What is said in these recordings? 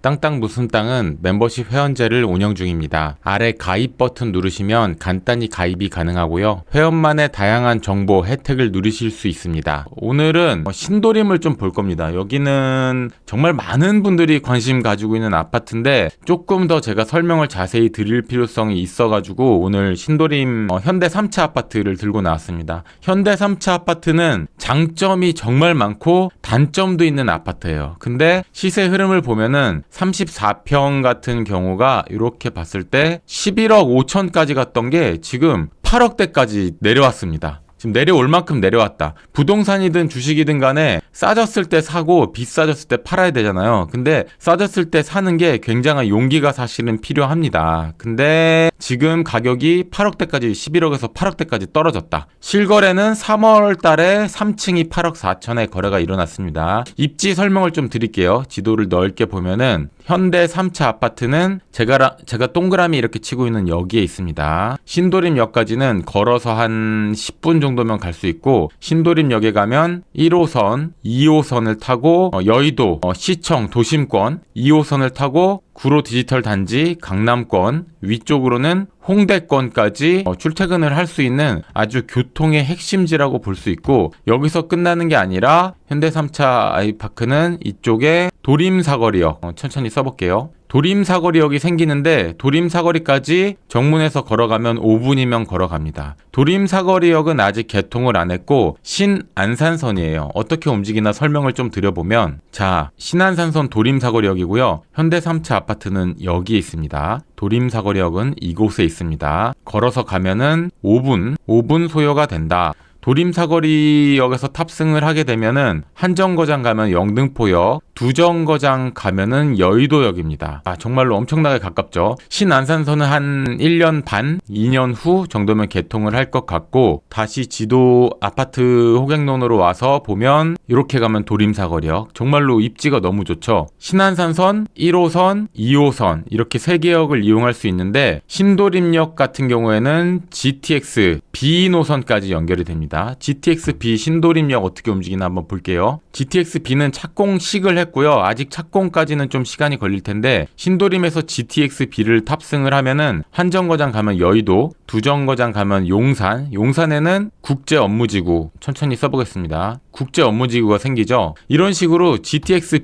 땅땅 무슨 땅은 멤버십 회원제를 운영 중입니다. 아래 가입 버튼 누르시면 간단히 가입이 가능하고요. 회원만의 다양한 정보, 혜택을 누리실 수 있습니다. 오늘은 신도림을 좀 볼 겁니다. 여기는 정말 많은 분들이 관심 가지고 있는 아파트인데 조금 더 제가 설명을 자세히 드릴 필요성이 있어가지고 오늘 신도림 현대 3차 아파트를 들고 나왔습니다. 현대 3차 아파트는 장점이 정말 많고 단점도 있는 아파트예요. 근데 시세 흐름을 보면은 34평 같은 경우가 이렇게 봤을 때 11억 5천까지 갔던 게 지금 8억대까지 내려왔습니다. 지금 내려올 만큼 내려왔다. 부동산이든 주식이든 간에 싸졌을 때 사고 비싸졌을 때 팔아야 되잖아요. 근데 싸졌을 때 사는 게 굉장한 용기가 사실은 필요합니다. 근데 지금 가격이 8억대까지 11억에서 8억대까지 떨어졌다. 실거래는 3월 달에 3층이 8억 4천에 거래가 일어났습니다. 입지 설명을 좀 드릴게요. 지도를 넓게 보면은 현대 3차 아파트는 제가 동그라미 이렇게 치고 있는 여기에 있습니다. 신도림역까지는 걸어서 한 10분 정도면 갈 수 있고 신도림역에 가면 1호선, 2호선을 타고 여의도, 시청, 도심권 2호선을 타고 구로 디지털 단지, 강남권, 위쪽으로는 홍대권까지 출퇴근을 할 수 있는 아주 교통의 핵심지라고 볼 수 있고 여기서 끝나는 게 아니라 현대 3차 아이파크는 이쪽에 도림사거리역 천천히 써볼게요. 도림사거리역이 생기는데 도림사거리까지 정문에서 걸어가면 5분이면 걸어갑니다. 도림사거리역은 아직 개통을 안 했고 신안산선이에요. 어떻게 움직이나 설명을 좀 드려보면 자, 신안산선 도림사거리역이고요. 현대 3차 아파트는 여기에 있습니다. 도림사거리역은 이곳에 있습니다. 걸어서 가면은 5분 소요가 된다. 도림사거리역에서 탑승을 하게 되면은 한정거장 가면 영등포역, 두정거장 가면은 여의도역입니다. 정말로 엄청나게 가깝죠. 신안산선은 한 1년 반, 2년 후 정도면 개통을 할 것 같고 다시 지도 아파트 호갱론으로 와서 보면 이렇게 가면 도림사거리역. 정말로 입지가 너무 좋죠. 신안산선, 1호선, 2호선 이렇게 3개역을 이용할 수 있는데 신도림역 같은 경우에는 GTX B 노선까지 연결이 됩니다. GTX-B 신도림역 어떻게 움직이나 한번 볼게요. GTX-B는 착공식을 했고요. 아직 착공까지는 좀 시간이 걸릴 텐데 신도림에서 GTX-B를 탑승을 하면은 한정거장 가면 여의도, 두정거장 가면 용산, 용산에는 국제업무지구 천천히 써보겠습니다. 국제업무지구가 생기죠. 이런 식으로 GTX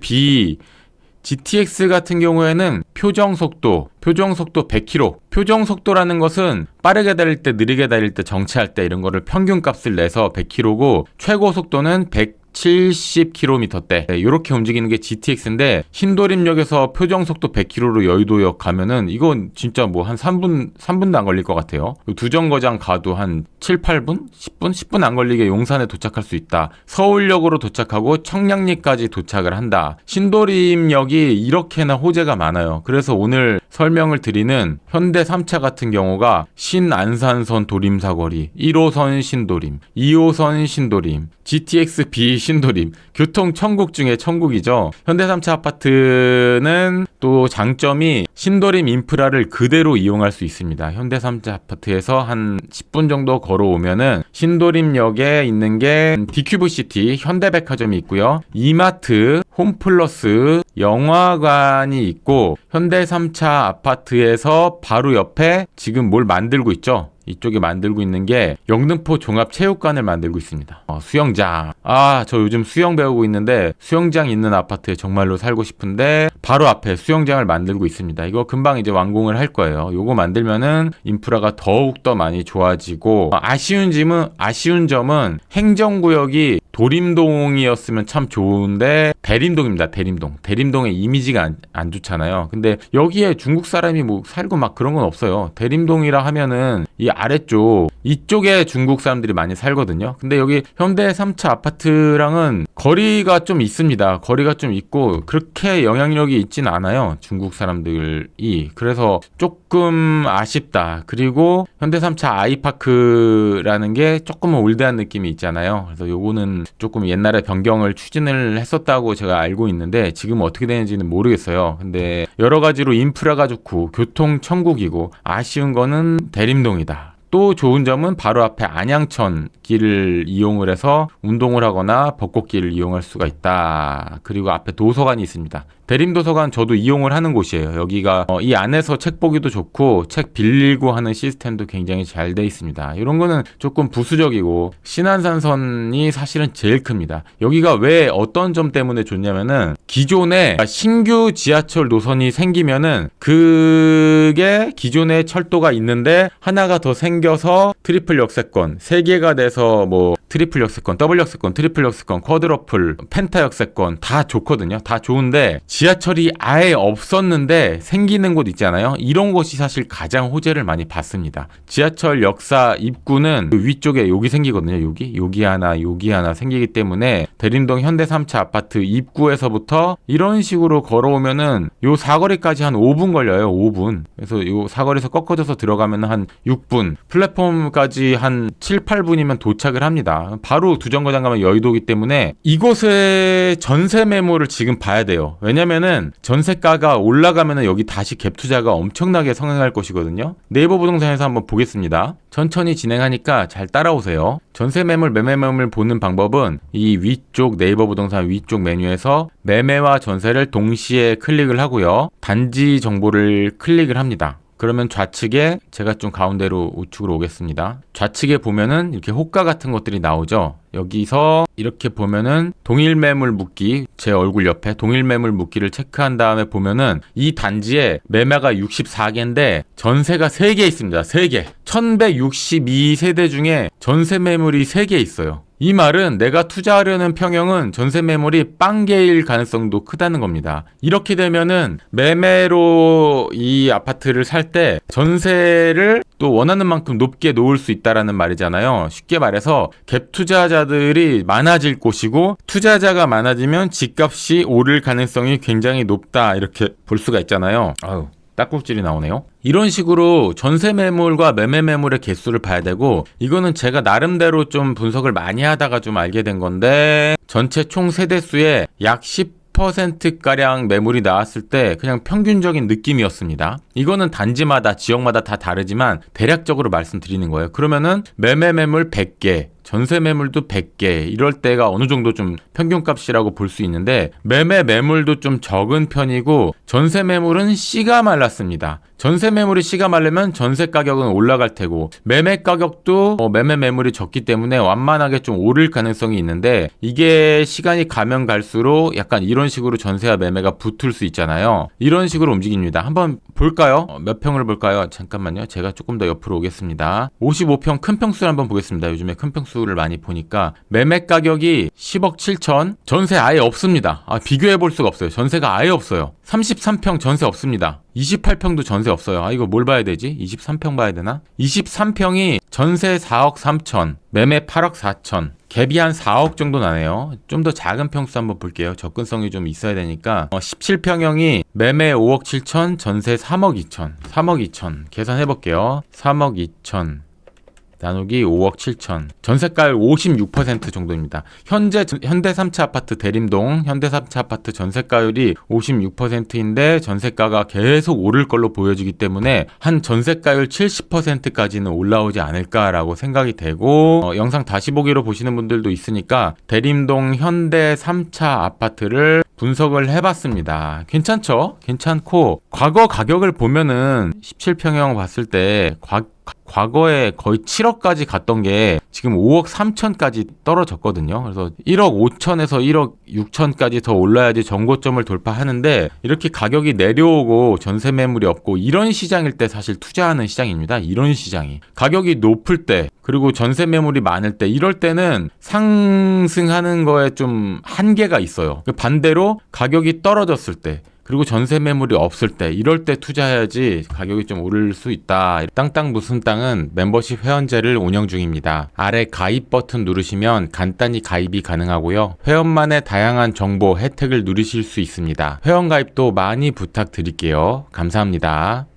같은 경우에는 표정속도 100km. 표정속도라는 것은 빠르게 달릴 때, 느리게 달릴 때, 정체할 때 이런 거를 평균값을 내서 100km고 최고 속도는 170km대. 이렇게 움직이는 게 GTX인데 신도림역에서 표정속도 100km로 여의도역 가면은 이건 진짜 뭐 한 3분도 안 걸릴 것 같아요. 두정거장 가도 한 7, 8분? 10분 안 걸리게 용산에 도착할 수 있다. 서울역으로 도착하고 청량리까지 도착을 한다. 신도림역이 이렇게나 호재가 많아요. 그래서 오늘 설명을 드리는 현대 3차 같은 경우가 신안산선 도림사거리, 1호선 신도림, 2호선 신도림, GTX-B 신도림, 교통 천국 중에 천국이죠. 현대 3차 아파트는 또 장점이 신도림 인프라를 그대로 이용할 수 있습니다. 현대 3차 아파트에서 한 10분 정도 걸어오면은 신도림역에 있는 게 디큐브시티, 현대백화점이 있고요. 이마트, 홈플러스, 영화관이 있고 현대 3차 아파트에서 바로 옆에 지금 뭘 만들고 있죠. 이쪽에 만들고 있는 게 영등포 종합체육관을 만들고 있습니다. 수영장. 저 요즘 수영 배우고 있는데 수영장 있는 아파트에 정말로 살고 싶은데 바로 앞에 수영장을 만들고 있습니다. 이거 금방 이제 완공을 할 거예요. 요거 만들면은 인프라가 더욱더 많이 좋아지고 아쉬운 점은 행정구역이 도림동이었으면 참 좋은데 대림동입니다. 대림동의 이미지가 안 좋잖아요. 근데 여기에 중국 사람이 뭐 살고 막 그런 건 없어요. 대림동이라 하면은 이 아래쪽 이쪽에 중국 사람들이 많이 살거든요. 근데 여기 현대 3차 아파트랑은 거리가 좀 있습니다. 거리가 좀 있고 그렇게 영향력이 있진 않아요. 중국 사람들이. 그래서 조금 아쉽다. 그리고 현대 3차 아이파크라는 게 조금은 올드한 느낌이 있잖아요. 그래서 요거는 조금 옛날에 변경을 추진을 했었다고 제가 알고 있는데 지금 어떻게 되는지는 모르겠어요. 근데 여러 가지로 인프라가 좋고 교통 천국이고 아쉬운 거는 대림동이다. 또 좋은 점은 바로 앞에 안양천 길을 이용을 해서 운동을 하거나 벚꽃길을 이용할 수가 있다. 그리고 앞에 도서관이 있습니다. 대림도서관 저도 이용을 하는 곳이에요. 여기가 이 안에서 책 보기도 좋고 책 빌리고 하는 시스템도 굉장히 잘 돼 있습니다. 이런 거는 조금 부수적이고 신안산선이 사실은 제일 큽니다. 여기가 왜 어떤 점 때문에 좋냐면은 기존에 신규 지하철 노선이 생기면은 그게 기존에 철도가 있는데 하나가 더 생겨서 트리플 역세권 3개가 돼서 뭐 트리플 역세권, 더블 역세권, 트리플 역세권, 쿼드러플, 펜타 역세권 다 좋거든요. 다 좋은데 지하철이 아예 없었는데 생기는 곳 있잖아요. 이런 곳이 사실 가장 호재를 많이 받습니다. 지하철 역사 입구는 그 위쪽에 여기 생기거든요. 여기 하나 생기기 때문에 대림동 현대 3차 아파트 입구에서부터 이런 식으로 걸어오면은 요 사거리까지 한 5분 걸려요. 5분. 그래서 요 사거리에서 꺾어져서 들어가면 한 6분, 플랫폼까지 한 7, 8분이면 도착을 합니다. 바로 두 정거장 가면 여의도이기 때문에 이곳의 전세 매물을 지금 봐야 돼요. 왜냐면은 전세가가 올라가면은 여기 다시 갭 투자가 엄청나게 성행할 것이거든요. 네이버 부동산에서 한번 보겠습니다. 천천히 진행하니까 잘 따라오세요. 전세 매물, 매매 매물 보는 방법은 이 위쪽 네이버 부동산 위쪽 메뉴에서 매매와 전세를 동시에 클릭을 하고요. 단지 정보를 클릭을 합니다. 그러면 좌측에 제가 좀 가운데로 우측으로 오겠습니다. 좌측에 보면은 이렇게 호가 같은 것들이 나오죠. 여기서 이렇게 보면은 동일 매물 묶기, 제 얼굴 옆에 동일 매물 묶기를 체크한 다음에 보면은 이 단지에 매매가 64개인데 전세가 3개 있습니다. 3개. 1162세대 중에 전세 매물이 3개 있어요. 이 말은 내가 투자하려는 평형은 전세 매물이 빵개일 가능성도 크다는 겁니다. 이렇게 되면은 매매로 이 아파트를 살 때 전세를 또 원하는 만큼 높게 놓을 수 있다라는 말이잖아요. 쉽게 말해서 갭 투자자들이 많아질 곳이고 투자자가 많아지면 집값이 오를 가능성이 굉장히 높다 이렇게 볼 수가 있잖아요. 아유. 딱꼭질이 나오네요. 이런 식으로 전세 매물과 매매 매물의 개수를 봐야 되고 이거는 제가 나름대로 좀 분석을 많이 하다가 좀 알게 된 건데 전체 총 세대수의 약 10%가량 매물이 나왔을 때 그냥 평균적인 느낌이었습니다. 이거는 단지마다 지역마다 다 다르지만 대략적으로 말씀드리는 거예요. 그러면은 매매 매물 100개 전세 매물도 100개 이럴 때가 어느 정도 좀 평균값이라고 볼 수 있는데 매매 매물도 좀 적은 편이고 전세 매물은 씨가 말랐습니다. 전세 매물이 씨가 마르면 전세 가격은 올라갈 테고 매매 가격도 매매 매물이 적기 때문에 완만하게 좀 오를 가능성이 있는데 이게 시간이 가면 갈수록 약간 이런 식으로 전세와 매매가 붙을 수 있잖아요. 이런 식으로 움직입니다. 한번 볼까요? 몇 평을 볼까요? 잠깐만요. 제가 조금 더 옆으로 오겠습니다. 55평 큰 평수를 한번 보겠습니다. 요즘에 큰 평수를 많이 보니까 매매 가격이 10억 7천 전세 아예 없습니다. 비교해 볼 수가 없어요. 전세가 아예 없어요. 33평 전세 없습니다. 28평도 전세 없어요. 이거 뭘 봐야 되지? 23평 봐야 되나? 23평이 전세 4억 3천, 매매 8억 4천, 갭이 한 4억 정도 나네요. 좀 더 작은 평수 한번 볼게요. 접근성이 좀 있어야 되니까 17평형이 매매 5억 7천, 전세 3억 2천, 3억 2천 계산해 볼게요. 3억 2천 나누기 5억 7천 전세가율 56% 정도입니다. 현재 현대 3차 아파트 대림동 현대 3차 아파트 전세가율이 56%인데 전세가가 계속 오를 걸로 보여지기 때문에 한 전세가율 70%까지는 올라오지 않을까라고 생각이 되고 영상 다시 보기로 보시는 분들도 있으니까 대림동 현대 3차 아파트를 분석을 해봤습니다. 괜찮죠? 괜찮고 과거 가격을 보면은 17평형 봤을 때 과거에 거의 7억까지 갔던 게 지금 5억 3천까지 떨어졌거든요. 그래서 1억 5천에서 1억 6천까지 더 올라야지 정고점을 돌파하는데 이렇게 가격이 내려오고 전세 매물이 없고 이런 시장일 때 사실 투자하는 시장입니다. 이런 시장이. 가격이 높을 때 그리고 전세 매물이 많을 때 이럴 때는 상승하는 거에 좀 한계가 있어요. 반대로 가격이 떨어졌을 때 그리고 전세 매물이 없을 때 이럴 때 투자해야지 가격이 좀 오를 수 있다. 땅땅 무슨 땅은 멤버십 회원제를 운영 중입니다. 아래 가입 버튼 누르시면 간단히 가입이 가능하고요. 회원만의 다양한 정보, 혜택을 누리실 수 있습니다. 회원 가입도 많이 부탁드릴게요. 감사합니다.